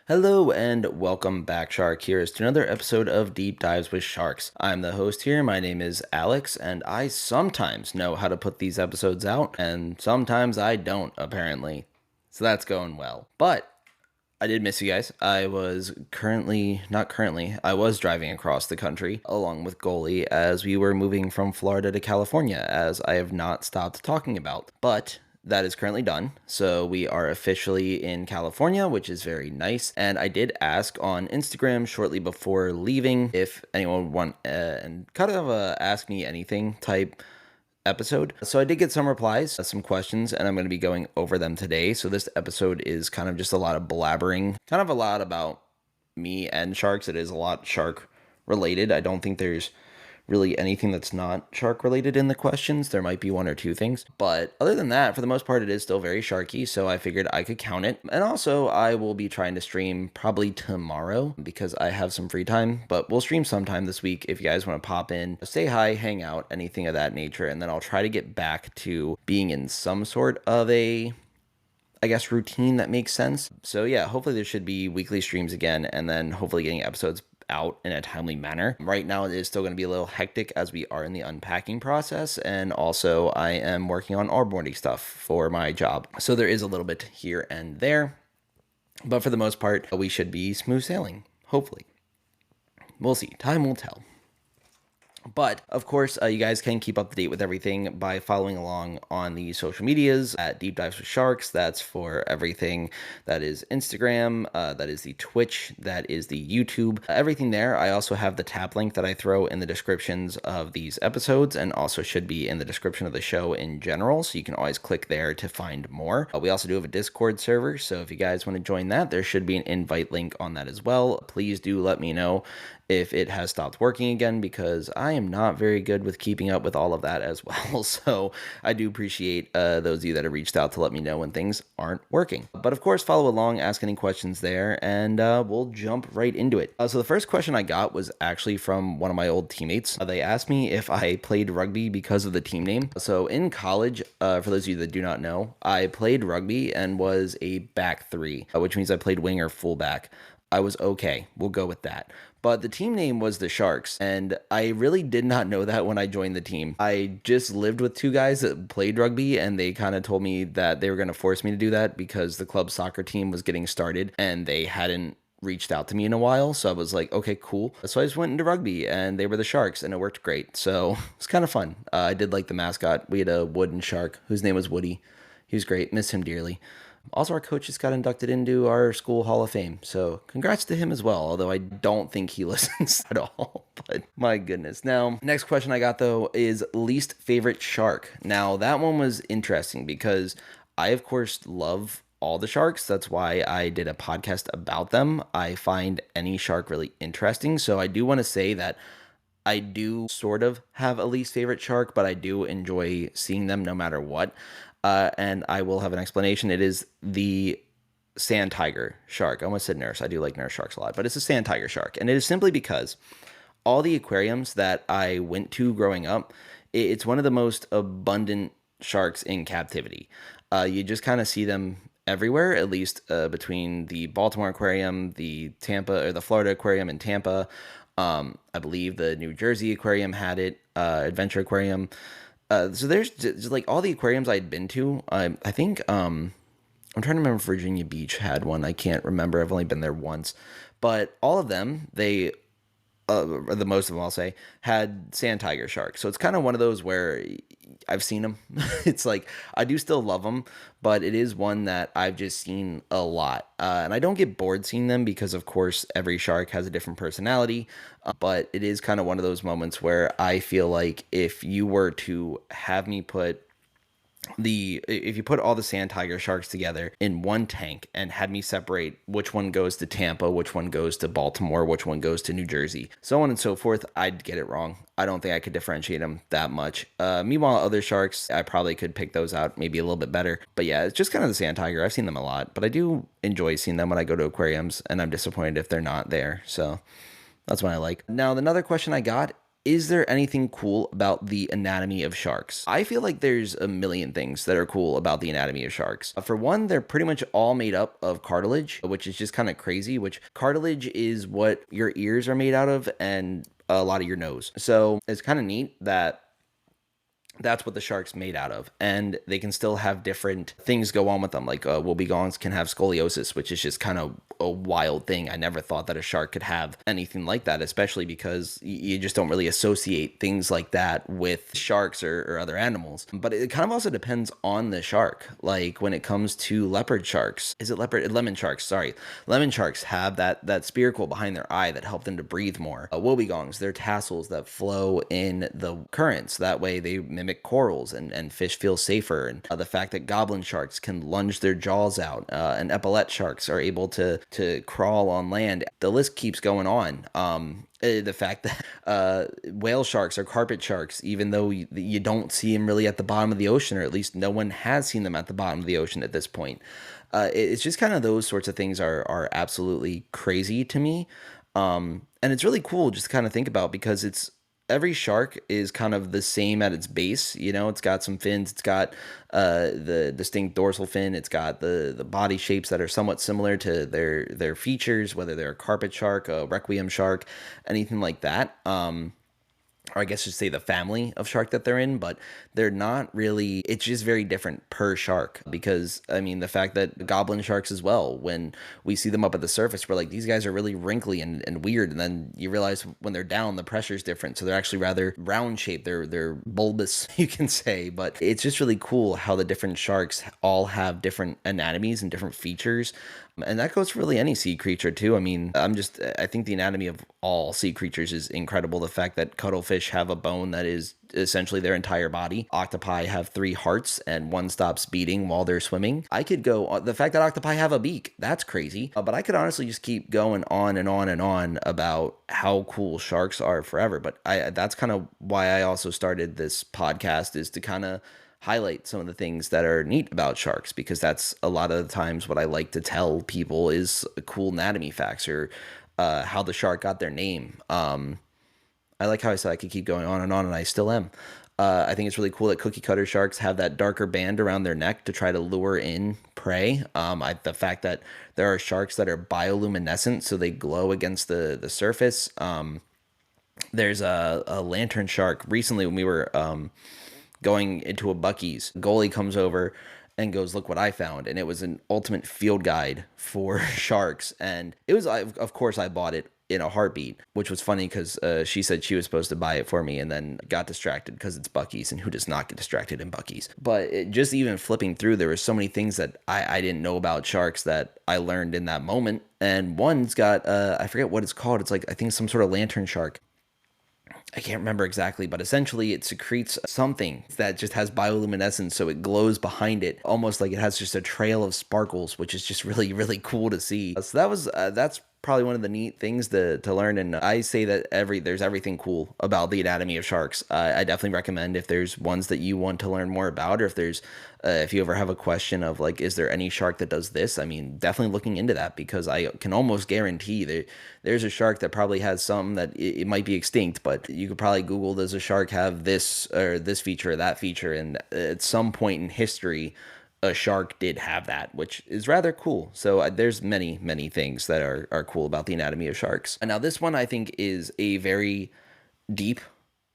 Hello and welcome back, Shark. Here's to another episode of Deep Dives with Sharks. I'm the host here. My name is Alex, and I sometimes know how to put these episodes out, and sometimes I don't, apparently. So that's going well. But I did miss you guys. I was I was driving across the country along with Goalie as we were moving from Florida to California, as I have not stopped talking about. But that is currently done. So we are officially in California, which is very nice. And I did ask on Instagram shortly before leaving if anyone would want and kind of ask me anything type episode. So I did get some replies, some questions, and I'm going to be going over them today. So this episode is kind of just a lot of blabbering, kind of a lot about me and sharks. It is a lot shark related. I don't think there's really anything that's not shark related in the questions. There might be one or two things, but other than that, for the most part, it is still very sharky. So I figured I could count it. And also I will be trying to stream probably tomorrow because I have some free time, but we'll stream sometime this week. If you guys want to pop in, say hi, hang out, anything of that nature. And then I'll try to get back to being in some sort of a routine that makes sense. So yeah, hopefully there should be weekly streams again, and then hopefully getting episodes out in a timely manner. Right now it is still going to be a little hectic as we are in the unpacking process, and also I am working on onboarding stuff for my job. So there is a little bit here and there, but for the most part, we should be smooth sailing, hopefully. We'll see. Time will tell. But of course, you guys can keep up to date with everything by following along on the social medias at Deep Dives with Sharks. That's for everything. That is Instagram, that is the Twitch, that is the YouTube, everything there. I also have the tab link that I throw in the descriptions of these episodes, and also should be in the description of the show in general. So you can always click there to find more. We also do have a Discord server. So if you guys want to join that, there should be an invite link on that as well. Please do let me know if it has stopped working again, because I am not very good with keeping up with all of that as well. So I do appreciate those of you that have reached out to let me know when things aren't working. But of course, follow along, ask any questions there, and we'll jump right into it. So the first question I got was actually from one of my old teammates. They asked me if I played rugby because of the team name. So in college, for those of you that do not know, I played rugby and was a back three, which means I played wing or fullback. I was okay. We'll go with that. But the team name was the Sharks, and I really did not know that when I joined the team. I just lived with two guys that played rugby, and they kind of told me that they were going to force me to do that because the club soccer team was getting started, and they hadn't reached out to me in a while. So I was like, okay, cool. So I just went into rugby, and they were the Sharks, and it worked great. So it's kind of fun. I did like the mascot. We had a wooden shark whose name was Woody. He was great. Miss him dearly. Also, our coach just got inducted into our school Hall of Fame, so congrats to him as well, although I don't think he listens at all, but my goodness. Now, next question I got, though, is least favorite shark. Now, that one was interesting because I, of course, love all the sharks. That's why I did a podcast about them. I find any shark really interesting, so I do want to say that I do sort of have a least favorite shark, but I do enjoy seeing them no matter what. And I will have an explanation. It is the sand tiger shark. I almost said nurse. I do like nurse sharks a lot, but it's a sand tiger shark. And it is simply because all the aquariums that I went to growing up, it's one of the most abundant sharks in captivity. You just kind of see them everywhere, at least between the Baltimore Aquarium, the Tampa or the Florida Aquarium in Tampa. I believe the New Jersey Aquarium had it, Adventure Aquarium. So there's just like all the aquariums I'd been to. I think I'm trying to remember if Virginia Beach had one. I can't remember. I've only been there once, but all of them, they or the most of them, I'll say, had sand tiger sharks. So it's kind of one of those where I've seen them. It's like I do still love them, but it is one that I've just seen a lot, and I don't get bored seeing them because, of course, every shark has a different personality. But it is kind of one of those moments where I feel like if you were to have me if you put all the sand tiger sharks together in one tank and had me separate which one goes to Tampa, which one goes to Baltimore, which one goes to New Jersey, so on and so forth, I'd get it wrong. I don't think I could differentiate them that much. Meanwhile, other sharks, I probably could pick those out maybe a little bit better. But yeah, it's just kind of the sand tiger. I've seen them a lot, but I do enjoy seeing them when I go to aquariums, and I'm disappointed if they're not there. So that's what I like. Now, another question I got Is there anything cool about the anatomy of sharks? I feel like there's a million things that are cool about the anatomy of sharks. For one, they're pretty much all made up of cartilage, which is just kind of crazy, which cartilage is what your ears are made out of and a lot of your nose. So it's kind of neat that that's what the shark's made out of, and they can still have different things go on with them, like wobegongs can have scoliosis, which is just kind of a wild thing. I never thought that a shark could have anything like that, especially because you just don't really associate things like that with sharks or other animals. But it kind of also depends on the shark. Like when it comes to leopard sharks, is it leopard lemon sharks, sorry, lemon sharks have that spiracle behind their eye that help them to breathe more. Wobegongs, they're tassels that flow in the currents, that way they mimic corals, and fish feel safer. And the fact that goblin sharks can lunge their jaws out, and epaulet sharks are able to crawl on land. The list keeps going on. The fact that whale sharks are carpet sharks, even though you don't see them really at the bottom of the ocean, or at least no one has seen them at the bottom of the ocean at this point. It's just kind of those sorts of things are absolutely crazy to me. And it's really cool just to kind of think about, because every shark is kind of the same at its base. It's got some fins, it's got the distinct dorsal fin, it's got the body shapes that are somewhat similar to their features, whether they're a carpet shark, a requiem shark, anything like that. Or I guess you'd say the family of shark that they're in, but they're not really, it's just very different per shark. Because I mean, the fact that goblin sharks as well, when we see them up at the surface, we're like, these guys are really wrinkly and weird. And then you realize when they're down, the pressure is different. So they're actually rather round shaped. They're bulbous, you can say. But it's just really cool how the different sharks all have different anatomies and different features. And that goes for really any sea creature too. I mean, I think the anatomy of all sea creatures is incredible. The fact that cuttlefish have a bone that is essentially their entire body. Octopi have 3 hearts and one stops beating while they're swimming. I could go, the fact that octopi have a beak, that's crazy. But I could honestly just keep going on and on and on about how cool sharks are forever. But that's kind of why I also started this podcast, is to kind of highlight some of the things that are neat about sharks, because that's a lot of the times what I like to tell people is cool anatomy facts, or how the shark got their name. I like how I said I could keep going on, and I still am. I think it's really cool that cookie cutter sharks have that darker band around their neck to try to lure in prey. The fact that there are sharks that are bioluminescent, so they glow against the surface. There's a lantern shark. Recently, when we were going into a Buc-ee's, goalie comes over and goes, "Look what I found." And it was an ultimate field guide for sharks. And it was, of course, I bought it in a heartbeat, which was funny because she said she was supposed to buy it for me and then got distracted because it's Buc-ee's, and who does not get distracted in Buc-ee's? But just even flipping through, there were so many things that I didn't know about sharks that I learned in that moment. And one's got, I forget what it's called. It's like, I think some sort of lantern shark. I can't remember exactly, but essentially it secretes something that just has bioluminescence, so it glows behind it, almost like it has just a trail of sparkles, which is just really, really cool to see. So that's probably one of the neat things to learn. And I say that there's everything cool about the anatomy of sharks. I definitely recommend, if there's ones that you want to learn more about, or if you ever have a question of like, is there any shark that does this? I mean, definitely looking into that, because I can almost guarantee there's a shark that probably has something that it might be extinct, but you could probably Google, does a shark have this or this feature or that feature? And at some point in history, a shark did have that, which is rather cool. So there's many, many things that are cool about the anatomy of sharks. And now this one I think is a very deep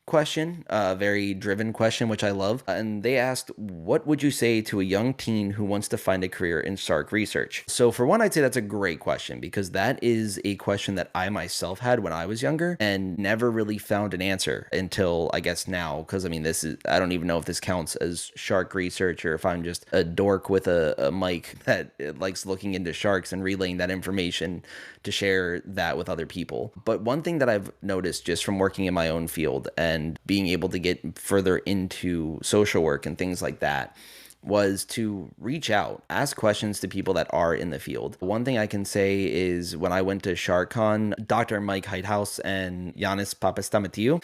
question, a very driven question, which I love. And they asked, what would you say to a young teen who wants to find a career in shark research? So for one, I'd say that's a great question, because that is a question that I myself had when I was younger and never really found an answer until, I guess, now. Because I mean, I don't even know if this counts as shark research, or if I'm just a dork with a mic that likes looking into sharks and relaying that information to share that with other people. But one thing that I've noticed just from working in my own field and being able to get further into social work and things like that was to reach out, ask questions to people that are in the field. One thing I can say is when I went to SharkCon, Dr. Mike Heithaus and Yanis Papastamatiu,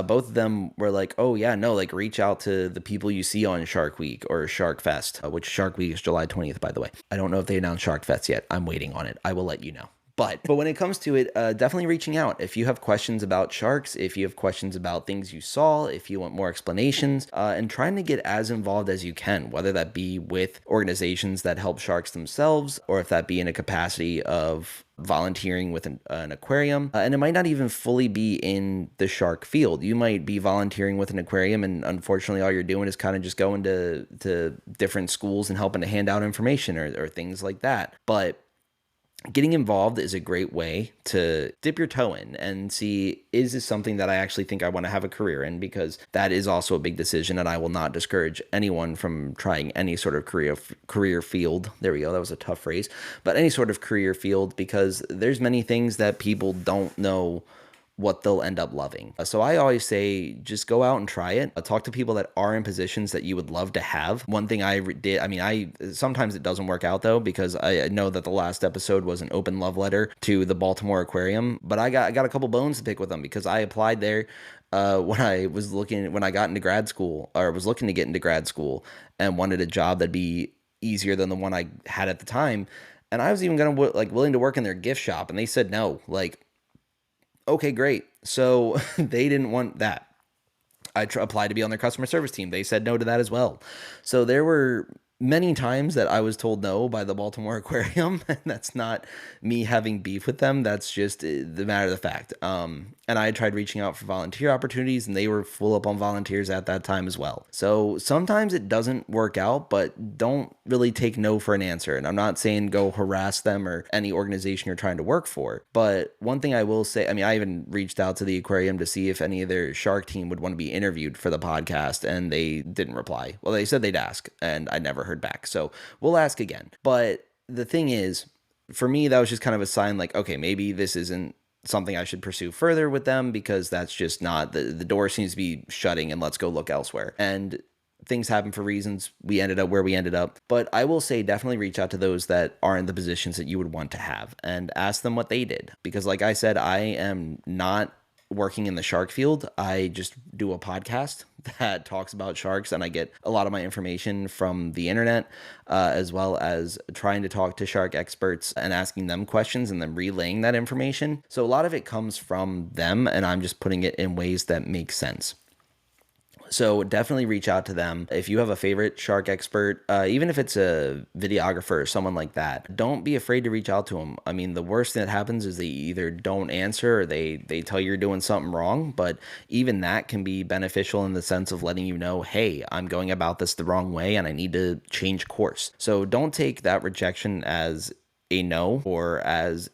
both of them were like, oh yeah, no, like reach out to the people you see on Shark Week or Shark Fest, which Shark Week is July 20th, by the way. I don't know if they announced Shark Fest yet. I'm waiting on it. I will let you know. But when it comes to it, definitely reaching out. If you have questions about sharks, if you have questions about things you saw, if you want more explanations, and trying to get as involved as you can, whether that be with organizations that help sharks themselves, or if that be in a capacity of volunteering with an aquarium. And it might not even fully be in the shark field. You might be volunteering with an aquarium, and unfortunately all you're doing is kind of just going to different schools and helping to hand out information or things like that. But getting involved is a great way to dip your toe in and see, is this something that I actually think I want to have a career in? Because that is also a big decision, and I will not discourage anyone from trying any sort of career field. There we go. That was a tough phrase, but any sort of career field, because there's many things that people don't know what they'll end up loving. So I always say, just go out and try it. Talk to people that are in positions that you would love to have. One thing I did, I sometimes it doesn't work out though, because I know that the last episode was an open love letter to the Baltimore Aquarium, but I got a couple bones to pick with them because I applied there when I got into grad school, or was looking to get into grad school, and wanted a job that'd be easier than the one I had at the time. And I was even willing to work in their gift shop, and they said no. Okay, great. So they didn't want that. I applied to be on their customer service team. They said no to that as well. So there were many times that I was told no by the Baltimore Aquarium, and that's not me having beef with them. That's just the matter of the fact. And I tried reaching out for volunteer opportunities, and they were full up on volunteers at that time as well. So sometimes it doesn't work out, but don't really take no for an answer. And I'm not saying go harass them or any organization you're trying to work for. But one thing I will say, I even reached out to the aquarium to see if any of their shark team would want to be interviewed for the podcast, and they didn't reply. Well, they said they'd ask, and I never heard back. So we'll ask again. But the thing is, for me, that was just kind of a sign okay, maybe this isn't something I should pursue further with them, because that's just not, the door seems to be shutting, and let's go look elsewhere. And things happen for reasons. We ended up where we ended up. But I will say, definitely reach out to those that are in the positions that you would want to have and ask them what they did. Because like I said, I am not working in the shark field. I just do a podcast that talks about sharks, and I get a lot of my information from the internet, as well as trying to talk to shark experts and asking them questions and then relaying that information. So a lot of it comes from them, and I'm just putting it in ways that make sense. So definitely reach out to them. If you have a favorite shark expert, even if it's a videographer or someone like that, don't be afraid to reach out to them. The worst thing that happens is they either don't answer, or they tell you you're doing something wrong. But even that can be beneficial in the sense of letting you know, hey, I'm going about this the wrong way and I need to change course. So don't take that rejection as a no, or as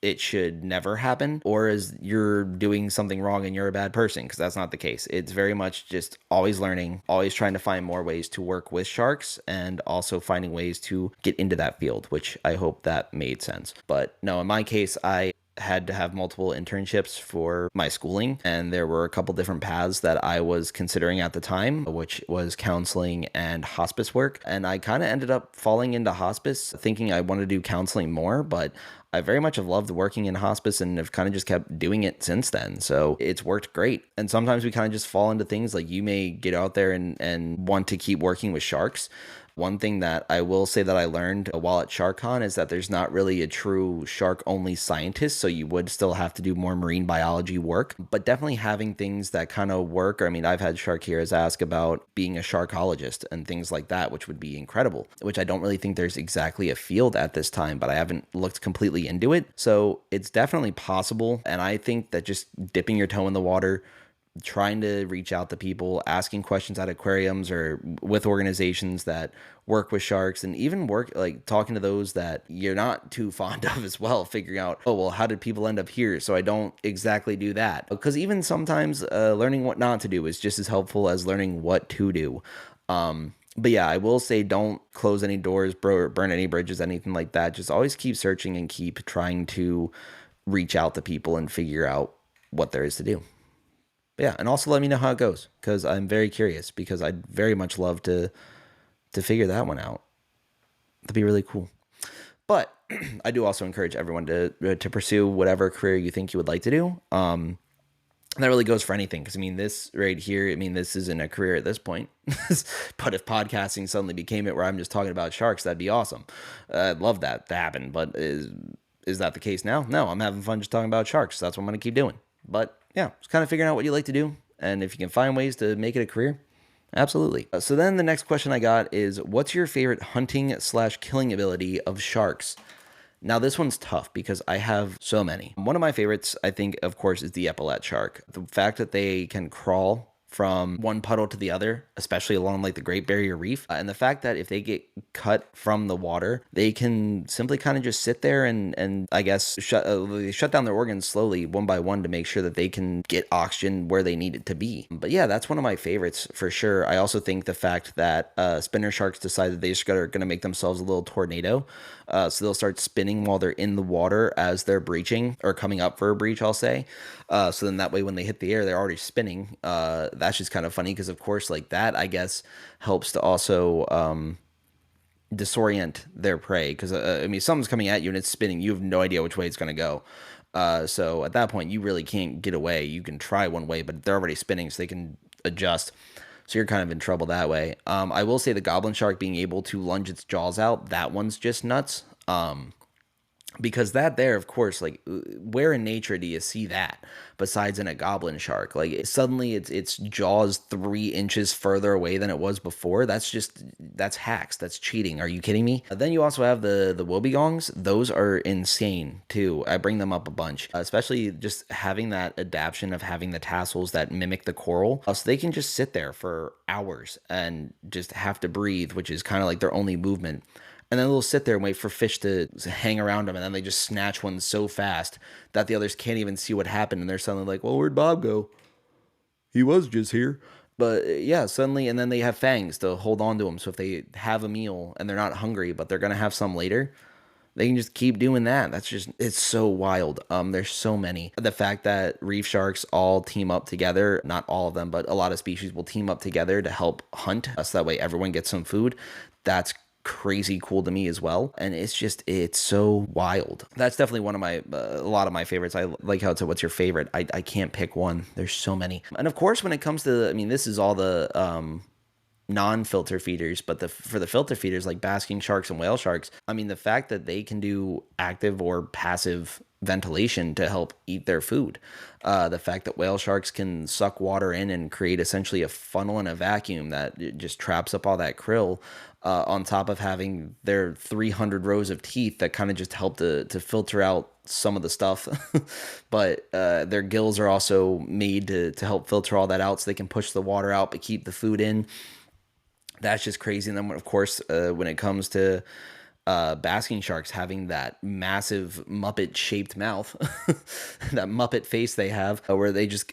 it should never happen, or as you're doing something wrong and you're a bad person, because that's not the case. It's very much just always learning, always trying to find more ways to work with sharks, and also finding ways to get into that field, which I hope that made sense. But no, in my case, I had to have multiple internships for my schooling, and there were a couple different paths that I was considering at the time, which was counseling and hospice work. And I kind of ended up falling into hospice, thinking I wanted to do counseling more, but I very much have loved working in hospice and have kind of just kept doing it since then. So it's worked great. And sometimes we kind of just fall into things like, you may get out there and want to keep working with sharks. One thing that I will say that I learned while at SharkCon is that there's not really a true shark-only scientist, so you would still have to do more marine biology work, but definitely having things that kind of work. I've had shark heroes ask about being a sharkologist and things like that, which would be incredible, which I don't really think there's exactly a field at this time, but I haven't looked completely into it. So it's definitely possible, and I think that just dipping your toe in the water, trying to reach out to people, asking questions at aquariums or with organizations that work with sharks, and even talking to those that you're not too fond of as well, figuring out, oh, well, how did people end up here? So I don't exactly do that. Because even sometimes learning what not to do is just as helpful as learning what to do. But yeah, I will say, don't close any doors, burn any bridges, anything like that. Just always keep searching and keep trying to reach out to people and figure out what there is to do. But yeah, and also let me know how it goes, because I'm very curious, because I'd very much love to figure that one out. That'd be really cool. But I do also encourage everyone to pursue whatever career you think you would like to do. And that really goes for anything, because this right here, this isn't a career at this point. But if podcasting suddenly became it where I'm just talking about sharks, that'd be awesome. I'd love that to happen. But Is that the case now? No, I'm having fun just talking about sharks. So that's what I'm going to keep doing. But yeah, just kind of figuring out what you like to do. And if you can find ways to make it a career, absolutely. So then the next question I got is, what's your favorite hunting slash killing ability of sharks? Now, this one's tough because I have so many. One of my favorites, I think, of course, is the epaulet shark. The fact that they can crawl from one puddle to the other, especially along like the Great Barrier Reef, and the fact that if they get cut from the water, they can simply kind of just sit there and I guess shut down their organs slowly one by one to make sure that they can get oxygen where they need it to be. But yeah, that's one of my favorites for sure. I also think the fact that spinner sharks decided they just are going to make themselves a little tornado. So they'll start spinning while they're in the water as they're breaching or coming up for a breach, I'll say. So then that way when they hit the air, they're already spinning. That's just kind of funny because, of course, like that, I guess, helps to also disorient their prey. Because, I mean, something's coming at you and it's spinning. You have no idea which way it's going to go. So at that point, you really can't get away. You can try one way, but they're already spinning, so they can adjust. So you're kind of in trouble that way. I will say the goblin shark being able to lunge its jaws out, that one's just nuts. Because that there, of course, like where in nature do you see that besides in a goblin shark? Like suddenly its jaws 3 inches further away than it was before. That's hacks. That's cheating. Are you kidding me? Then you also have the wobegongs. Those are insane too. I bring them up a bunch, especially just having that adaptation of having the tassels that mimic the coral. So they can just sit there for hours and just have to breathe, which is kind of like their only movement. And then they'll sit there and wait for fish to hang around them, and then they just snatch one so fast that the others can't even see what happened, and they're suddenly like, well, where'd Bob go? He was just here. But yeah, suddenly, and then they have fangs to hold on to them, so if they have a meal and they're not hungry, but they're going to have some later, they can just keep doing that. It's so wild. There's so many. The fact that reef sharks all team up together, not all of them, but a lot of species will team up together to help hunt, so that way everyone gets some food. That's crazy cool to me as well, and it's so wild. That's definitely one of my a lot of my favorites. I like how it said, what's your favorite? I can't pick one. There's so many. And of course, when it comes to, I mean, this is all the non-filter feeders, but for the filter feeders like basking sharks and whale sharks, I mean, the fact that they can do active or passive ventilation to help eat their food, the fact that whale sharks can suck water in and create essentially a funnel and a vacuum that just traps up all that krill, on top of having their 300 rows of teeth that kind of just help to filter out some of the stuff. But their gills are also made to help filter all that out so they can push the water out but keep the food in. That's just crazy. And then, of course, when it comes to basking sharks having that massive Muppet shaped mouth, that Muppet face they have, where it's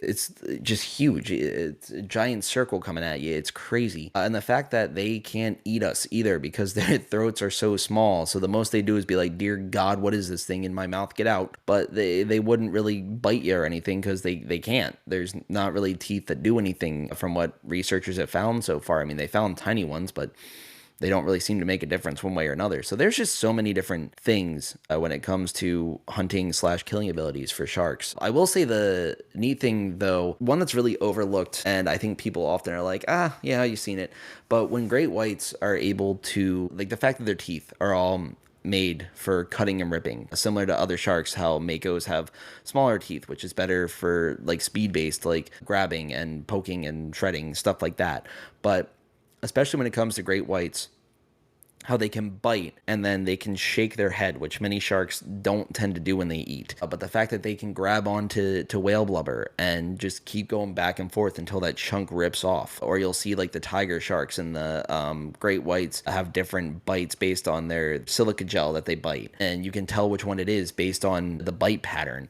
just huge. It's a giant circle coming at you. It's crazy. And the fact that they can't eat us either because their throats are so small. So the most they do is be like, dear God, what is this thing in my mouth? Get out. But they wouldn't really bite you or anything because they can't. There's not really teeth that do anything from what researchers have found so far. I mean, they found tiny ones, but they don't really seem to make a difference one way or another. So there's just so many different things when it comes to hunting slash killing abilities for sharks. I will say the neat thing, though, one that's really overlooked, and I think people often are like, yeah, you've seen it. But when great whites are able to, like the fact that their teeth are all made for cutting and ripping, similar to other sharks, how makos have smaller teeth, which is better for like speed-based, like grabbing and poking and shredding, stuff like that. But especially when it comes to great whites, how they can bite and then they can shake their head, which many sharks don't tend to do when they eat. But the fact that they can grab onto whale blubber and just keep going back and forth until that chunk rips off. Or you'll see like the tiger sharks and the great whites have different bites based on their silica gel that they bite. And you can tell which one it is based on the bite pattern.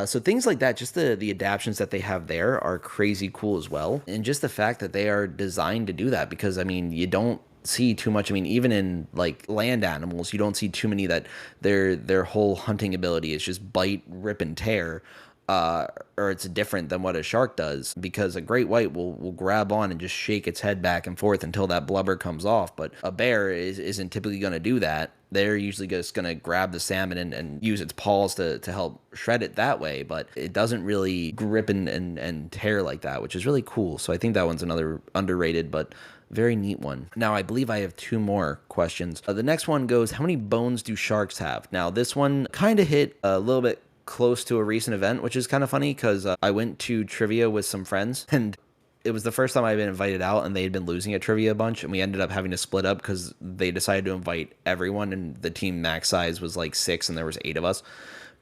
So things like that, just the adaptations that they have there are crazy cool as well. And just the fact that they are designed to do that, because I mean, you don't see too much. I mean, even in like land animals, you don't see too many that their whole hunting ability is just bite, rip, and tear. Or it's different than what a shark does, because a great white will grab on and just shake its head back and forth until that blubber comes off. But a bear isn't typically going to do that. they're usually just going to grab the salmon and use its paws to help shred it that way, but it doesn't really grip and tear like that, which is really cool. So I think that one's another underrated but very neat one. Now, I believe I have two more questions. The next one goes, how many bones do sharks have? Now, this one kind of hit a little bit close to a recent event, which is kind of funny because I went to trivia with some friends, and it was the first time I'd been invited out, and they had been losing at trivia a bunch, and we ended up having to split up because they decided to invite everyone, and the team max size was like 6, and there was 8 of us.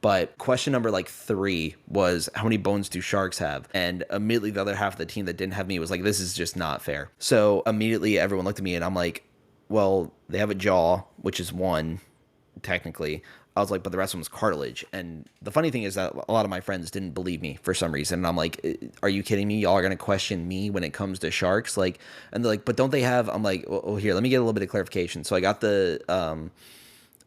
But question number like 3 was, how many bones do sharks have? And immediately the other half of the team that didn't have me was like, this is just not fair. So immediately everyone looked at me, and I'm like, well, they have a jaw, which is 1, technically. I was like, but the rest of them was cartilage. And the funny thing is that a lot of my friends didn't believe me for some reason. And I'm like, are you kidding me? Y'all are going to question me when it comes to sharks? Like, and they're like, but don't they have, I'm like, well, here, let me get a little bit of clarification. So I got the,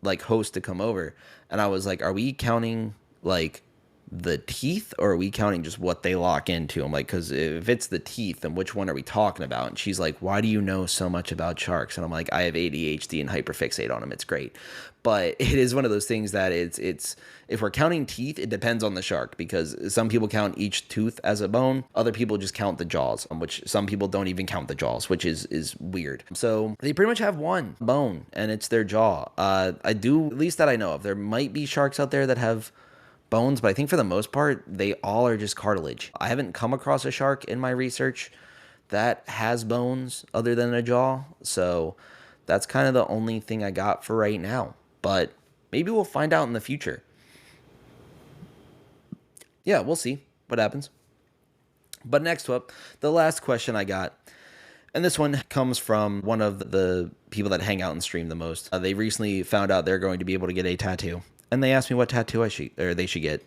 like host to come over, and I was like, are we counting like the teeth, or are we counting just what they lock into? I'm like, because if it's the teeth, then which one are we talking about? And she's like, why do you know so much about sharks? And I'm like, I have ADHD and hyperfixate on them. It's great. But it is one of those things that it's if we're counting teeth, it depends on the shark, because some people count each tooth as a bone. Other people just count the jaws, which some people don't even count the jaws, which is weird. So they pretty much have one bone, and it's their jaw. I do, at least that I know of. There might be sharks out there that have bones, but I think for the most part, they all are just cartilage. I haven't come across a shark in my research that has bones other than a jaw. So that's kind of the only thing I got for right now. But maybe we'll find out in the future. Yeah, we'll see what happens. But next up, the last question I got, and this one comes from one of the people that hang out and stream the most. They recently found out they're going to be able to get a tattoo, and they asked me what tattoo they should get.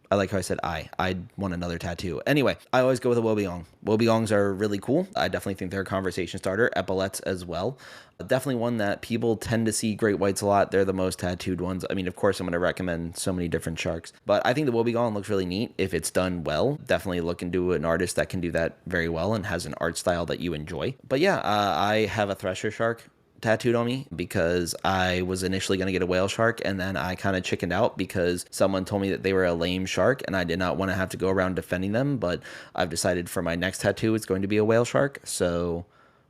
I like how I said I want another tattoo. Anyway, I always go with a woebegong. Woebegongs are really cool. I definitely think they're a conversation starter. Epaulets as well. Definitely one that people tend to see great whites a lot. They're the most tattooed ones. I mean, of course, I'm going to recommend so many different sharks, but I think the woebegong looks really neat if it's done well. Definitely look into an artist that can do that very well and has an art style that you enjoy. But yeah, I have a thresher shark tattooed on me because I was initially going to get a whale shark, and then I kind of chickened out because someone told me that they were a lame shark and I did not want to have to go around defending them. But I've decided for my next tattoo it's going to be a whale shark, so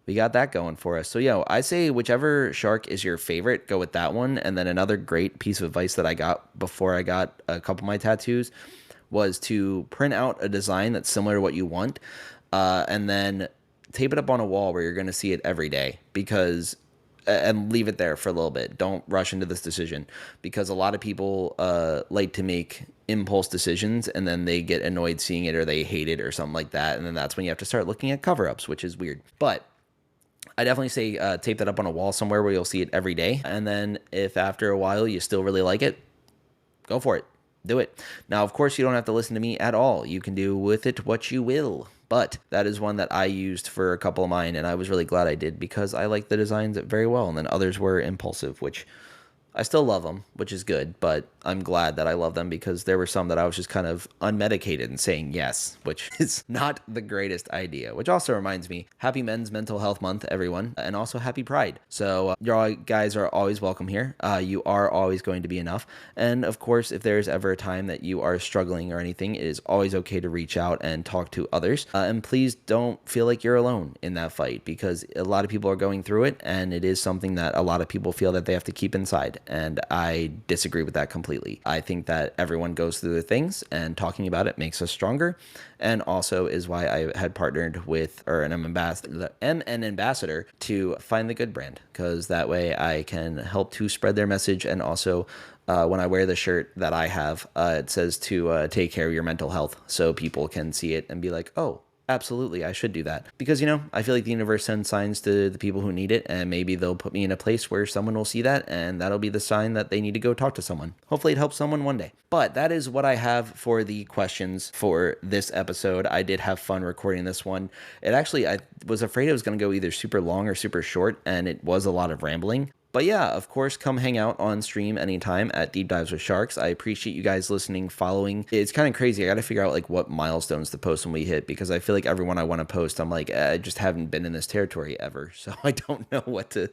we got that going for us. So yeah, I say whichever shark is your favorite, go with that one. And then another great piece of advice that I got before I got a couple of my tattoos was to print out a design that's similar to what you want, and then tape it up on a wall where you're going to see it every day, and leave it there for a little bit. Don't rush into this decision, because a lot of people like to make impulse decisions and then they get annoyed seeing it, or they hate it or something like that. And then that's when you have to start looking at cover-ups, which is weird. But I definitely say tape that up on a wall somewhere where you'll see it every day. And then if after a while you still really like it, go for it. Do it. Now, of course, you don't have to listen to me at all. You can do with it what you will. But that is one that I used for a couple of mine, and I was really glad I did because I like the designs very well. And then others were impulsive, which I still love them, which is good, but I'm glad that I love them because there were some that I was just kind of unmedicated and saying yes, which is not the greatest idea. Which also reminds me, happy Men's Mental Health Month, everyone, and also happy Pride. So you guys are always welcome here. You are always going to be enough. And of course, if there's ever a time that you are struggling or anything, it is always okay to reach out and talk to others. And please don't feel like you're alone in that fight, because a lot of people are going through it, and it is something that a lot of people feel that they have to keep inside. And I disagree with that completely. I think that everyone goes through the things, and talking about it makes us stronger, and also is why I had partnered with, or am an ambassador to Find the Good brand, because that way I can help to spread their message. And also when I wear the shirt that I have, it says to take care of your mental health, so people can see it and be like, oh, absolutely, I should do that. Because, I feel like the universe sends signs to the people who need it, and maybe they'll put me in a place where someone will see that, and that'll be the sign that they need to go talk to someone. Hopefully it helps someone one day. But that is what I have for the questions for this episode. I did have fun recording this one. I was afraid it was going to go either super long or super short, and it was a lot of rambling. But yeah, of course, come hang out on stream anytime at Deep Dives with Sharks. I appreciate you guys listening, following. It's kind of crazy. I got to figure out like what milestones to post when we hit, because I feel like everyone I want to post, I'm like, I just haven't been in this territory ever, so I don't know what to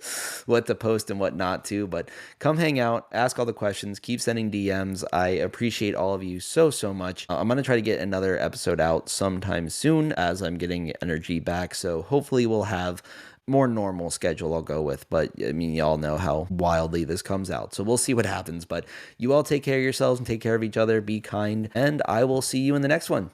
post and what not to. But come hang out, ask all the questions, keep sending DMs. I appreciate all of you so much. I'm gonna try to get another episode out sometime soon as I'm getting energy back. So hopefully we'll have more normal schedule I'll go with. But I mean, y'all know how wildly this comes out. So we'll see what happens. But you all take care of yourselves and take care of each other. Be kind. And I will see you in the next one.